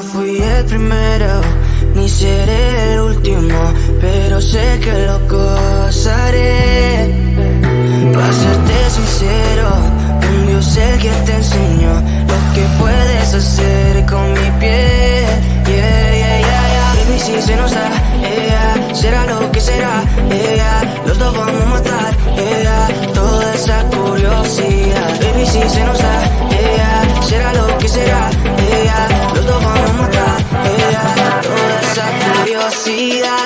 no fui el primero, ni seré el último, pero sé que lo gozaré. Para serte sincero, un Dios el que te enseñó lo que puedes hacer con mi piel. Yeah, yeah, yeah, yeah. Baby, si se nos da, yeah, será lo que será, yeah, los dos vamos a matar, yeah, toda esa curiosidad. Baby, si se nos da, yeah, será lo que será, yeah, los dos vamos a matar, yeah, toda esa curiosidad.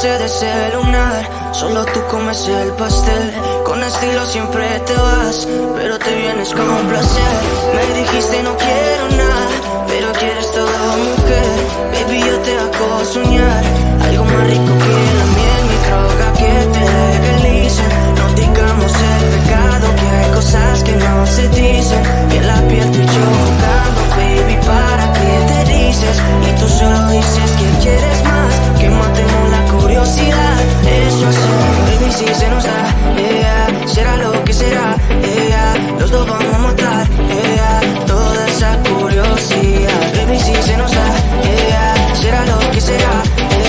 De desayunar, solo tú comes el pastel. Con estilo siempre te vas, pero te vienes con un placer. Me dijiste no quiero nada, pero quieres todo, mujer. Baby, yo te hago soñar algo más rico que la miel, mi droga que te legalice. No digamos el pecado, que hay cosas que no se dicen. Y en la piel tú y yo jugando, baby, ¿para qué te dices? Y tú solo dices que quieres más, que matemos la curiosidad. Eso sí, baby, si se nos da, yeah, será lo que será, yeah, los dos vamos a matar, yeah, toda esa curiosidad. Baby, si se nos da, yeah, será lo que será,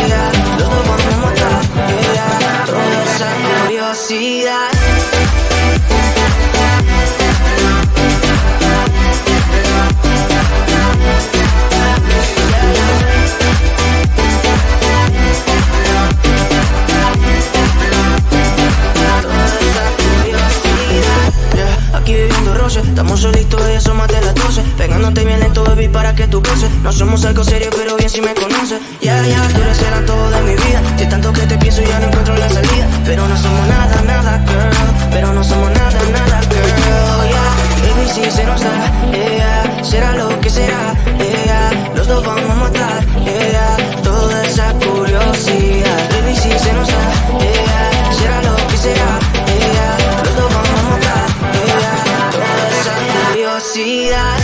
yeah, los dos vamos a matar, yeah, toda esa curiosidad. Estamos solitos y eso más de las 12. Pegándote bien lento, baby, para que tú goces. No somos algo serio, pero bien si me conoces. Ya, tú eres el antojo de mi vida. Si tanto que te pienso ya no encuentro la salida. Pero no somos nada, nada, girl. Pero no somos nada, nada, girl. Yeah, baby, si se nos da, yeah, será lo que será, yeah, los dos vamos a matar, yeah, toda esa curiosidad. Baby, si se nos da, yeah, será lo que será, yeah, los dos vamos a matar, yeah, toda esa curiosidad.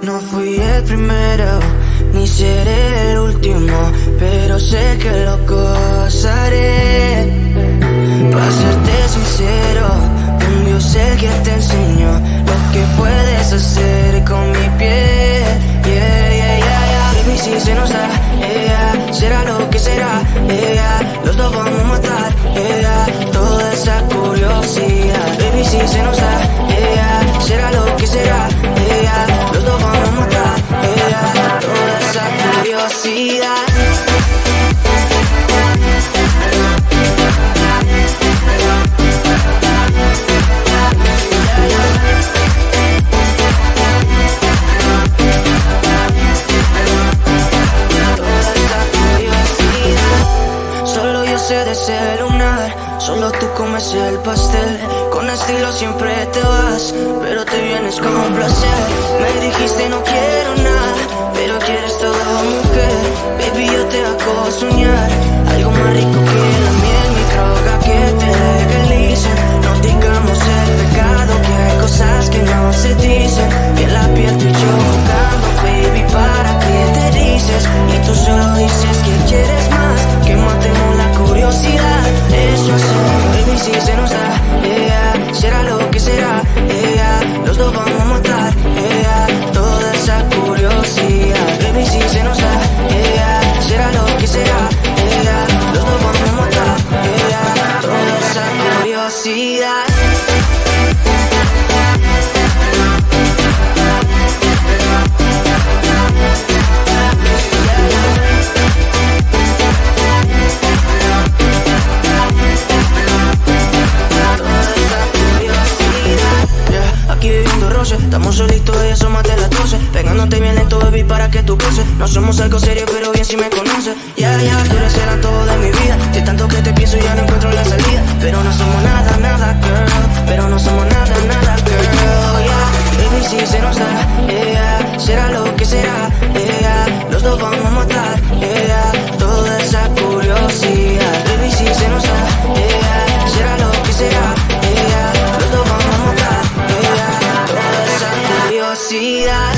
No fui el primero, ni seré el último, pero sé que lo gozaré. Para serte sincero, un Dios el que te enseñó lo que puedes hacer con mi piel. Yeah, yeah, yeah, yeah. Baby, si se nos da, yeah, será lo que será, yeah, los dos vamos a matar, yeah, toda esa curiosidad. Baby, si se nos da, yeah, será lo que será, yeah, los dos vamos a matar, yeah, toda esa curiosidad. De ese lunar, solo tú comes el pastel. Con estilo siempre te vas, pero te vienes con un placer. Me dijiste no quiero nada, pero quieres todo, mujer. Baby, yo te hago soñar algo más rico que la miel, mi droga que te legalicen. No digamos el pecado, que hay cosas que no se dicen. Y en la piel tú y yo jugando, baby, ¿para qué te dices? Y tú solo dices que quieres más, que matemos la curiosidad. Eso hacemos, baby, si se nos da, yeah, será lo que será, yeah, los dos vamos a matar, yeah, toda esa curiosidad. Baby, si se nos da, yeah, será lo que será, yeah, los dos vamos a matar, yeah, toda esa curiosidad. Aquí viviendo roce, estamos solitos y eso más de las 12. Pegándote bien lento, baby, para que tú goces. No somos algo serio, pero bien si me conoces. Ya, ya, tú eres el todo de mi vida. Si tanto que te pienso ya no encuentro la salida. Pero no somos nada, nada, girl. Pero no somos nada, nada, girl. Yeah, baby, si se nos da, yeah, será lo que será, yeah, los dos vamos a matar, yeah, toda esa curiosidad. Baby, si se nos da, yeah, será lo que será, yeah, los dos vamos a matar, yeah, toda esa curiosidad.